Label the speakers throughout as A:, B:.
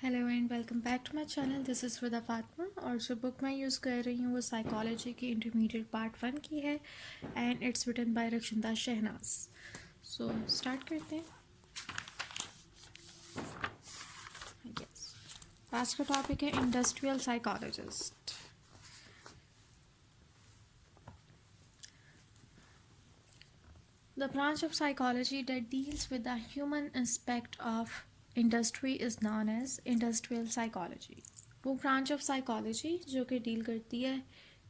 A: Hello and welcome back to my channel. This is Fida Fatima और जो book मैं use कर रही हूँ वो साइकोलॉजी की इंटरमीडिएट पार्ट 1 की है एंड इट्स रिटन बाय रक्षिता शहनाज। सो स्टार्ट करते हैं। यस, आज का टॉपिक है industrial psychologist. The branch of psychology that deals with the human aspect of industry is known as industrial psychology. वो ब्रांच ऑफ साइकोलॉजी जो कि डील करती है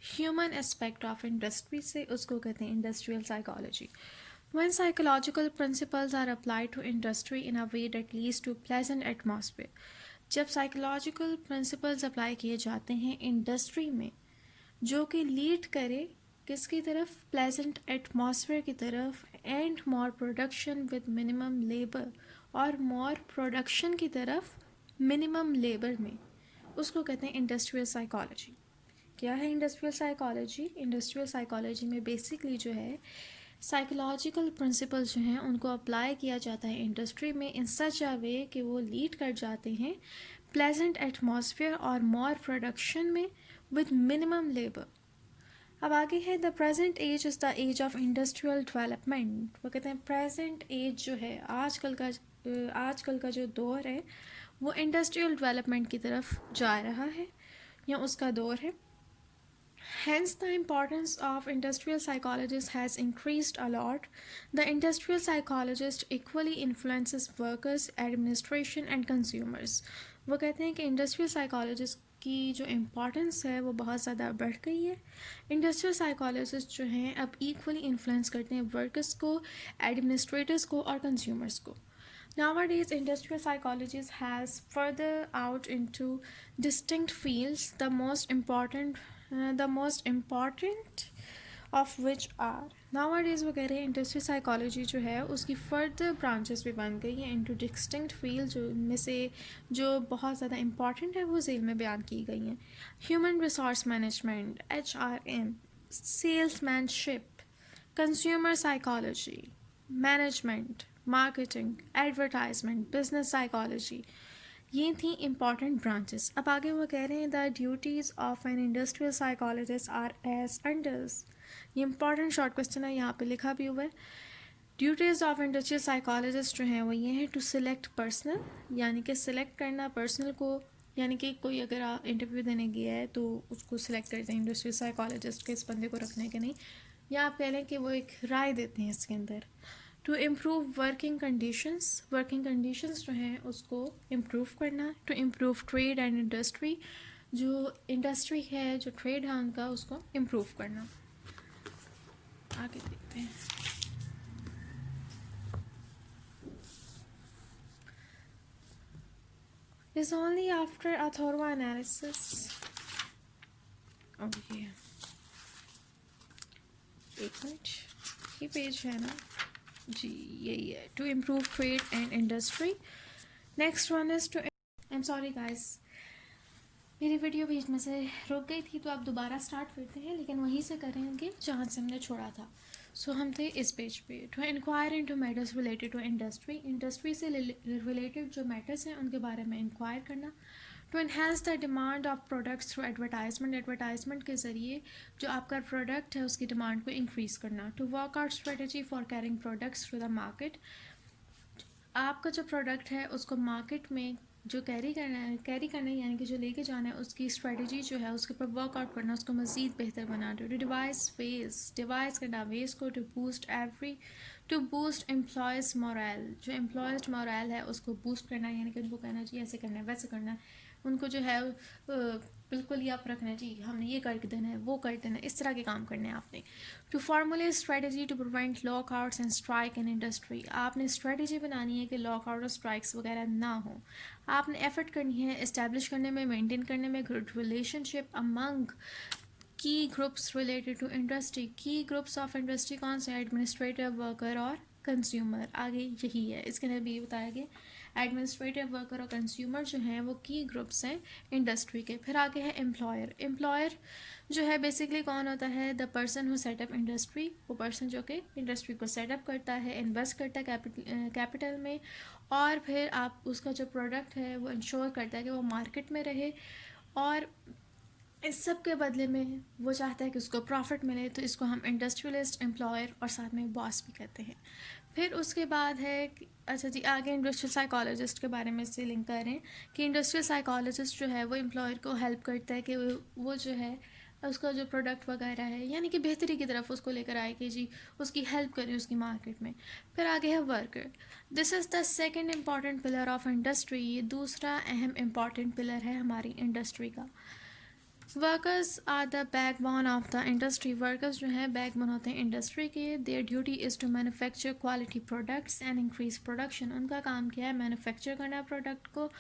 A: ह्यूमन एस्पेक्ट ऑफ इंडस्ट्री से, उसको कहते हैं industrial psychology. When psychological principles are applied to industry in a way that leads to pleasant atmosphere, जब साइकोलॉजिकल प्रिंसिपल्स अप्लाई किए जाते हैं इंडस्ट्री में जो कि लीड करे किसकी तरफ, प्लेजेंट एटमॉस्फेयर की तरफ, and more production with minimum labour, और मोर प्रोडक्शन की तरफ मिनिमम लेबर में, उसको कहते हैं इंडस्ट्रियल साइकोलॉजी. क्या है इंडस्ट्रियल साइकोलॉजी? इंडस्ट्रियल साइकोलॉजी में बेसिकली जो है साइकोलॉजिकल प्रिंसिपल्स जो हैं उनको अप्लाई किया जाता है इंडस्ट्री में इन सच अ वे कि वो लीड कर जाते हैं प्लेजेंट एटमॉस्फेयर और मोर प्रोडक्शन में विद मिनिमम लेबर. अब आगे है the present age is the age of industrial development. वो कहते हैं प्रेजेंट एज जो है आजकल का जो दौर है वो इंडस्ट्रियल डेवलपमेंट की तरफ जा रहा है या उसका दौर है. Hence, the importance of industrial psychologists has increased a lot. The industrial psychologist equally influences workers, administration and consumers. वो कहते हैं कि इंडस्ट्रियल साइकोलॉजिस्ट की जो इम्पोर्टेंस है वो बहुत ज़्यादा बढ़ गई है. इंडस्ट्रियल साइकोलॉजिस्ट जो हैं अब इक्वली इन्फ्लुएंस करते हैं वर्कर्स को, एडमिनिस्ट्रेटर्स को और कंज्यूमर्स को. Nowadays, industrial psychology has further out into distinct fields, the most important of which are. Nowadays वो कह रहे हैं इंडस्ट्रियल साइकोलॉजी जो है उसकी फर्दर ब्रांचेस भी बन गई हैं इनटू डिस्टिंक्ट फील्ड, जो इनमें से जो बहुत ज़्यादा इंपॉर्टेंट है वो जेल में बयान की गई हैं. Human resource management, HRM, salesmanship, consumer psychology, management, marketing, advertisement, business psychology, ये थी इम्पॉर्टेंट ब्रांचेस. अब आगे वो कह रहे हैं the duties of an industrial psychologist are as अंडर्स. ये इंपॉर्टेंट शॉर्ट क्वेश्चन है, यहाँ पे लिखा भी हुआ है. ड्यूटीज़ ऑफ इंडस्ट्रियल साइकोलॉजिस्ट जो हैं वो ये हैं टू सिलेक्ट पर्सनल, यानी कि सिलेक्ट करना पर्सनल को, यानी कि कोई अगर आप इंटरव्यू देने गया है तो उसको सिलेक्ट करते हैं इंडस्ट्रियल साइकोलॉजिस्ट के, इस बंदे को रखने के नहीं, या आप कह लें कि वो एक राय देते हैं इसके अंदर. टू इम्प्रूव वर्किंग कंडीशंस जो हैं उसको इम्प्रूव करना. To improve trade and industry, जो इंडस्ट्री है जो ट्रेड है उनका उसको इम्प्रूव करना. आगे देखते हैं. Is only after a thorough analysis. Okay, एक मिनट, ये पेज है ना जी, यही है. To improve trade and industry. Next one is to, I am sorry guys, मेरी वीडियो बीच में से रुक गई थी तो आप दोबारा स्टार्ट करते हैं, लेकिन वहीं से करेंगे जहाँ से हमने छोड़ा था. सो हम थे इस पेज पे. To inquire into matters related to industry, industry से रिलेटेड जो मैटर्स हैं उनके बारे में इंक्वायर करना. To enhance the demand of products through advertisement, advertisement के ज़रिए जो आपका प्रोडक्ट है उसकी डिमांड को इंक्रीज़ करना. To work out strategy for carrying products through the market, आपका जो प्रोडक्ट है उसको मार्केट में जो कैरी करना है यानी कि जो लेके जाना है उसकी स्ट्रेटजी जो है उसके ऊपर वर्कआउट करना, उसको मज़ीद बेहतर बनाना. टू डिवाइस करना वेज को. टू बूस्ट एम्प्लॉयज़ मोरल, जो एम्प्लॉयज़ मोरल है उसको बूस्ट करना, यानी कि उनको कहना चाहिए ऐसे करना है वैसे करना है, उनको जो है बिल्कुल ही आप रखना चाहिए, हमने ये कर देना है वो कर देना है, इस तरह के काम करने हैं आपने. To formulate strategy to prevent lockouts and strike in industry, आपने स्ट्रेटजी बनानी है कि लॉकआउट और स्ट्राइक्स वगैरह ना हो. आपने एफर्ट करनी है इस्टेब्लिश करने में, मेंटेन करने में गुड रिलेशनशिप अमंग की ग्रुप्स रिलेटेड टू इंडस्ट्री. की ग्रुप्स ऑफ इंडस्ट्री कौन से? एडमिनिस्ट्रेटिव, वर्कर और कंज्यूमर. आगे यही है, इसके अंदर भी बताया गया एडमिनिस्ट्रेटिव वर्कर और कंज्यूमर जो हैं वो की ग्रुप्स हैं इंडस्ट्री के। फिर आगे है एम्प्लॉयर। एम्प्लॉयर जो है बेसिकली कौन होता है? The person who setup industry, वो पर्सन जो कि इंडस्ट्री को सेटअप करता है, इन्वेस्ट करता है कैपिटल में, और फिर आप उसका जो प्रोडक्ट है वो इंश्योर करता है कि वो मार्केट में रहे, और इस सब के बदले में वो चाहता है कि उसको प्रॉफिट मिले। तो इसको हम इंडस्ट्रियलिस्ट, एम्प्लॉयर और साथ में बॉस भी कहते हैं। फिर उसके बाद है अच्छा जी, आगे इंडस्ट्रियल साइकोलॉजिस्ट के बारे में इससे लिंक करें कि इंडस्ट्रियल साइकोलॉजिस्ट जो है वो एम्प्लॉयर को हेल्प करता है कि वो जो है उसका जो प्रोडक्ट वगैरह है यानी कि बेहतरी की तरफ उसको लेकर आए कि जी उसकी हेल्प करें उसकी मार्केट में। फिर आगे है worker. This is the second important pillar of industry. ये दूसरा अहम इम्पॉर्टेंट पिलर है हमारी इंडस्ट्री का। Workers are the backbone of the industry. Workers जो हैं बैकबोन होते हैं इंडस्ट्री के। Their duty is to manufacture quality products and increase production. उनका काम क्या है? मैन्युफैक्चर करना प्रोडक्ट को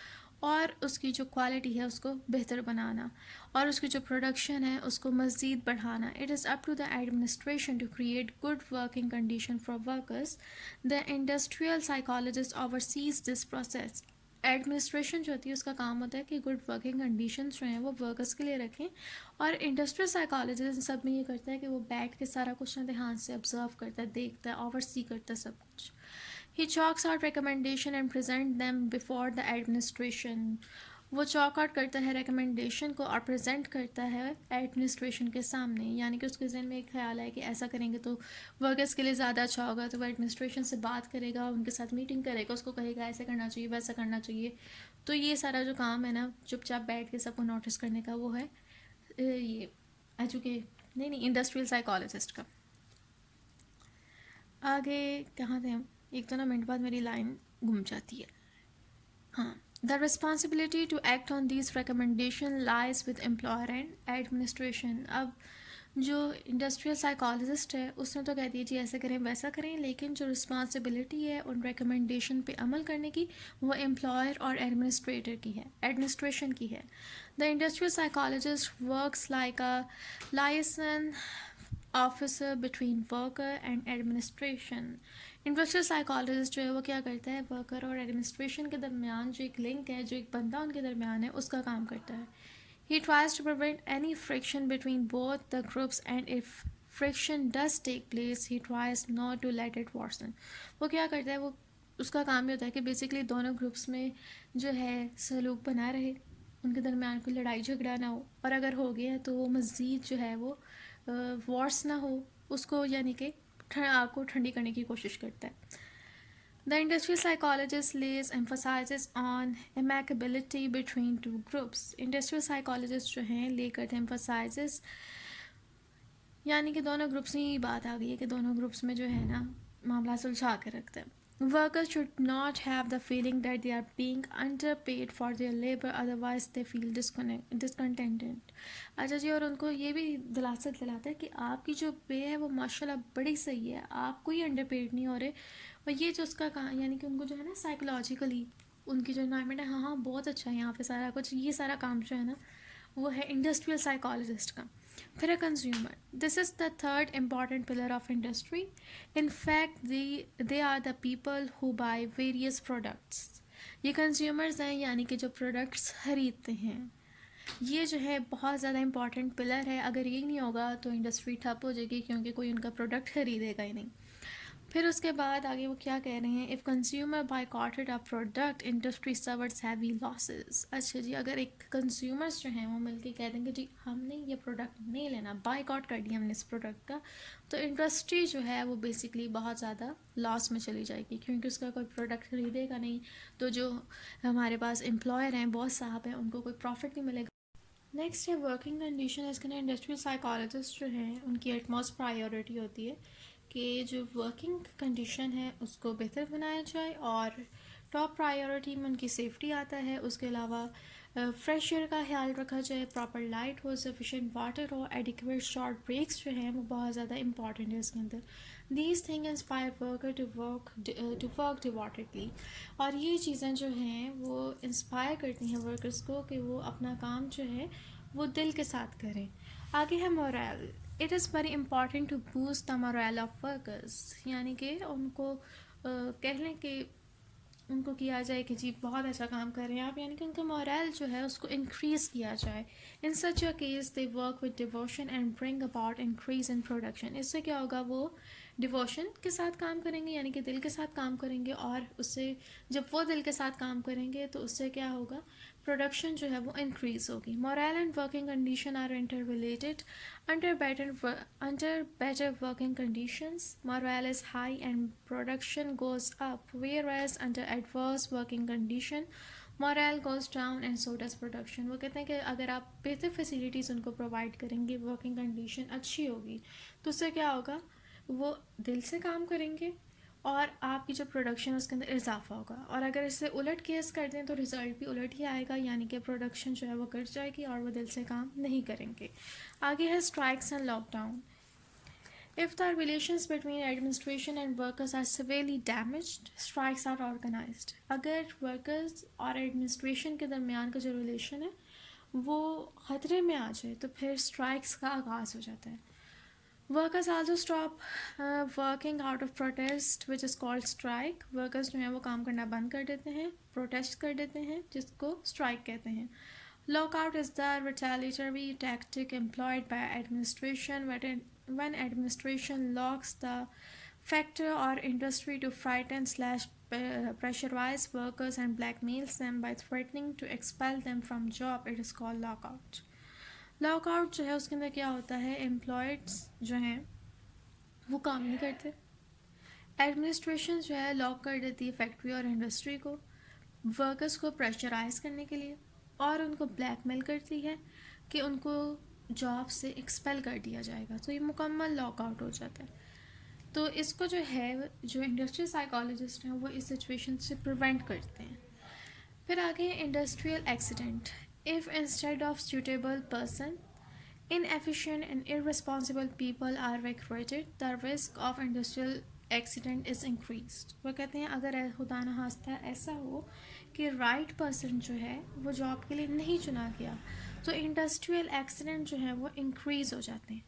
A: और उसकी जो क्वालिटी है उसको बेहतर बनाना, और उसकी जो प्रोडक्शन है उसको मज़ीद बढ़ाना। It is up to the administration to create good working condition for workers. The industrial psychologist oversees this process. Administration जो होती है उसका काम होता है कि गुड वर्किंग कंडीशंस जो हैं वो वर्कर्स के लिए रखें, और इंडस्ट्रियल साइकोलॉजिस्ट सब में ये करता है कि वो बैठ के सारा कुछ ना ध्यान से ऑब्जर्व करता है, देखता है, ओवरसी करता है सब कुछ। He chalks out recommendation and present them before the administration. वो चॉक आउट करता है रिकमेंडेशन को और प्रेजेंट करता है एडमिनिस्ट्रेशन के सामने, यानी कि उसके जहन में एक ख्याल है कि ऐसा करेंगे तो वर्कर्स के लिए ज़्यादा अच्छा होगा, तो वो एडमिनिस्ट्रेशन से बात करेगा, उनके साथ मीटिंग करेगा, उसको कहेगा ऐसे करना चाहिए वैसा करना चाहिए। तो ये सारा जो काम है ना चुपचाप बैठ के सबको नोटिस करने का, वो है ये नहीं इंडस्ट्रियल साइकोलॉजिस्ट का। आगे कहाँ थे हम? एक तो ना मिनट बाद मेरी लाइन घूम जाती है। हाँ, the responsibility to act on these recommendation lies with employer and administration. अब जो इंडस्ट्रियल साइकोलॉजिस्ट है उसने तो कह दिया जी ऐसे करें वैसा करें, लेकिन जो रिस्पॉन्सिबिलिटी है उन रिकमेंडेशन पे अमल करने की वो एम्प्लॉयर और एडमिनिस्ट्रेशन की है। The industrial psychologist works like a licence officer between worker and administration. Industrial psychologist जो है वो क्या करता है? वर्कर और एडमिनिस्ट्रेशन के दरमियान जो एक लिंक है, जो एक बंदा उनके दरमियान है, उसका काम करता है। He tries to prevent any friction between both the groups, and if friction does take place, he tries not to let it worsen. वो क्या करता है? वो उसका काम ये होता है कि बेसिकली दोनों ग्रुप्स में जो है सलूक बना रहे, उनके दरमियान कोई लड़ाई झगड़ा ना हो, और अगर हो गया तो वो मज़ीद जो है वो वॉर्स ना हो उसको, यानी कि आग को ठंडी करने की कोशिश करता है। The industrial psychologist lays emphasizes on amicability between two groups. Industrial psychologist जो हैं ले करते हैं emphasizes, यानी कि दोनों ग्रुप्स में ही बात आ गई है कि दोनों ग्रुप्स में जो है ना मामला सुलझा कर रखते हैं। Workers should not have the feeling that they are being underpaid for their labor, otherwise they feel discontented. अच्छा जी, और उनको ये भी दिलासा दिलाता है कि आपकी जो पे है वो माशाल्लाह बड़ी सही है, आप कोई अंडरपेड नहीं हो रहे। और ये जो उसका काम, यानी कि उनको जो है ना साइकोलॉजिकली उनकी जो इन्वायरमेंट है, हाँ हाँ बहुत अच्छा है यहाँ पे सारा कुछ, ये सारा काम जो है ना वो है इंडस्ट्रियल साइकोलॉजिस्ट का। फिर है consumer. This is the third important pillar of industry. In fact they are the people who buy various products. ये कंज्यूमर्स हैं, यानी कि जो प्रोडक्ट्स खरीदते हैं। ये जो है बहुत ज़्यादा इंपॉर्टेंट पिलर है, अगर ये नहीं होगा तो इंडस्ट्री ठप हो जाएगी, क्योंकि कोई उनका प्रोडक्ट खरीदेगा ही नहीं। फिर उसके बाद आगे वो क्या कह रहे हैं? If consumer बायकॉटेड a product, industry suffers heavy losses. अच्छा जी, अगर एक कंज्यूमर्स जो हैं वो मिलके कह देंगे जी हमने ये प्रोडक्ट नहीं लेना, बायकॉट कर दिया हमने इस प्रोडक्ट का, तो इंडस्ट्री जो है वो बेसिकली बहुत ज़्यादा लॉस में चली जाएगी, क्योंकि उसका कोई प्रोडक्ट खरीदेगा नहीं, तो जो हमारे पास एम्प्लॉयर हैं, बॉस साहब हैं, उनको कोई प्रॉफिट नहीं मिलेगा। नेक्स्ट है वर्किंग कंडीशन। इसके ना इंडस्ट्रियल साइकोलॉजिस्ट जो हैं उनकी एटमोस्ट प्रायोरिटी होती है कि जो वर्किंग कंडीशन है उसको बेहतर बनाया जाए, और टॉप प्रायोरिटी में उनकी सेफ्टी आता है। उसके अलावा फ्रेश एयर का ख्याल रखा जाए, प्रॉपर लाइट हो, सफिशेंट वाटर हो, एडिक्वेट शॉर्ट ब्रेक्स जो हैं वो बहुत ज़्यादा इंपॉर्टेंट है इसके अंदर। These thing inspire worker to work devotedly. और ये चीज़ें जो हैं वो इंस्पायर करती हैं वर्कर्स को कि वो अपना काम जो है वो दिल के साथ करें। आगे है morale. It is very important to boost the morale of workers, यानी कि उनको कह लें कि उनको किया जाए कि जी बहुत अच्छा काम कर रहे हैं आप, यानी कि उनका मोरल जो है उसको इंक्रीज़ किया जाए। In such a case they work with devotion and bring about increase in production. इससे क्या होगा, वो डिवोशन के साथ काम करेंगे, यानी कि दिल के साथ काम करेंगे, और उससे जब वो दिल के साथ काम करेंगे तो उससे क्या होगा, प्रोडक्शन जो है वो इंक्रीज़ होगी। Morale and working condition are interrelated. Under better working conditions, morale is high and production goes up, whereas under adverse working condition, morale goes down and so does production। वो कहते हैं कि अगर आप बेहतर facilities उनको provide करेंगे, working condition अच्छी होगी, तो उससे क्या होगा, वो दिल से काम करेंगे और आपकी जो प्रोडक्शन है उसके अंदर इजाफा होगा। और अगर इसे उलट केस कर दें तो रिज़ल्ट भी उलट ही आएगा, यानी कि प्रोडक्शन जो है वो घट जाएगी और वो दिल से काम नहीं करेंगे। आगे है strikes and lockdown. If the relations between administration and workers are severely damaged, strikes are organized। अगर workers और administration के दरमियान का जो relation है वो ख़तरे में आ जाए तो फिर strikes का आगाज़ हो जाता है। Workers also stop working out of protest, which is called strike। Workers जो हैं वो काम करना बंद कर देते हैं, protest कर देते हैं, जिसको strike कहते हैं। Lockout is the retaliatory tactic employed by administration when administration locks the factor or industry to frighten slash pressurize workers and blackmails them by threatening to expel them from job. It is called lockout। Lockout जो है उसके अंदर क्या होता है, एम्प्लॉयड्स जो हैं वो काम नहीं करते, एडमिनिस्ट्रेशन जो है लॉक कर देती है फैक्ट्री और इंडस्ट्री को वर्कर्स को प्रेशराइज करने के लिए, और उनको ब्लैकमेल करती है कि उनको जॉब से एक्सपेल कर दिया जाएगा। तो ये मुकम्मल लॉकआउट हो जाता है। तो इसको जो है, जो इंडस्ट्रियल साइकोलॉजिस्ट हैं वो इस सिचुएशन से प्रिवेंट करते हैं। फिर आगे industrial accident. If instead of suitable person inefficient and irresponsible people are recruited, the risk of industrial accident is increased। वो कहते हैं अगर खुदा न खास्ता ऐसा हो कि राइट पर्सन जो है वो जॉब के लिए नहीं चुना गया तो इंडस्ट्रियल एक्सीडेंट जो है वो इंक्रीज़ हो जाते हैं।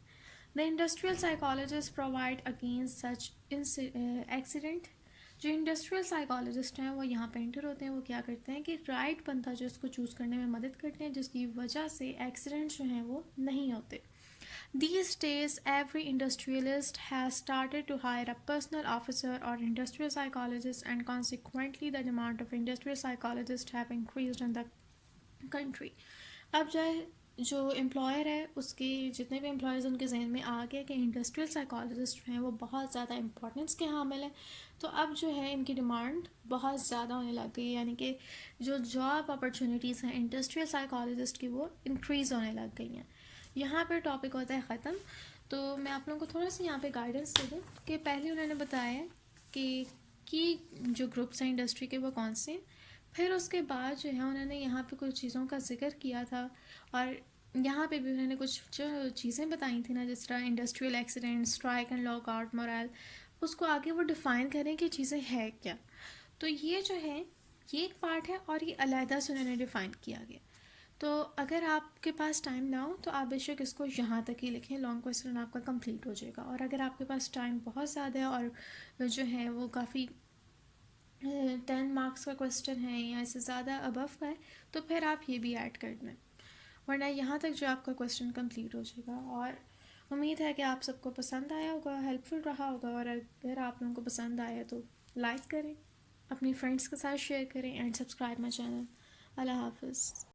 A: The industrial psychologist provide against such accident. जो इंडस्ट्रियल साइकोलॉजिस्ट हैं वो यहाँ पे एंटर होते हैं, वो क्या करते हैं कि राइट बंदा जो इसको चूज़ करने में मदद करते हैं, जिसकी वजह से एक्सीडेंट जो हैं वो नहीं होते। These days, every industrialist has started to hire a personal officer or industrial psychologist, and consequently, the demand of industrial psychologists have increased in the country। अब जो एम्प्लॉयर है उसके जितने भी एम्प्लॉयज़ उनके जहन में आ गया कि इंडस्ट्रियल साइकोलॉजिस्ट हैं वो बहुत ज़्यादा इंपॉर्टेंस के हामिल हैं, तो अब जो है इनकी डिमांड बहुत ज़्यादा होने लग गई है, यानी कि जो जॉब अपॉर्चुनिटीज़ हैं इंडस्ट्रियल साइकोलॉजिस्ट की वो इंक्रीज़ होने लग गई हैं। यहाँ पर टॉपिक होता है ख़त्म। तो मैं आप लोगों को थोड़ा सा यहाँ पे गाइडेंस दे दूँ कि पहले उन्होंने बताया कि जो ग्रुप्स हैं इंडस्ट्री के वो कौन से हैं, फिर उसके बाद जो है उन्होंने यहाँ पे कुछ चीज़ों का जिक्र किया था, और यहाँ पे भी उन्होंने कुछ जो चीज़ें बताई थी ना, जिस तरह industrial accident, strike and lockout, moral, उसको आगे वो डिफ़ाइन करें कि चीज़ें हैं क्या। तो ये जो है ये एक पार्ट है और ये अलहदा से उन्होंने डिफ़ाइन किया गया। तो अगर आपके पास टाइम ना हो तो आप बेशक इसको यहाँ तक ही लिखें, लॉन्ग क्वेश्चन आपका कंप्लीट हो जाएगा। और अगर आपके पास टाइम बहुत ज़्यादा है और जो है वो काफ़ी 10 मार्क्स का क्वेश्चन है या इससे ज़्यादा अबव का है तो फिर आप ये भी ऐड कर दें, वरना यहाँ तक जो आपका क्वेश्चन कंप्लीट हो जाएगा। और उम्मीद है कि आप सबको पसंद आया होगा, हेल्पफुल रहा होगा, और अगर आप लोगों को पसंद आया तो लाइक करें, अपनी फ्रेंड्स के साथ शेयर करें एंड सब्सक्राइब माई चैनल। अल्लाह हाफिज़।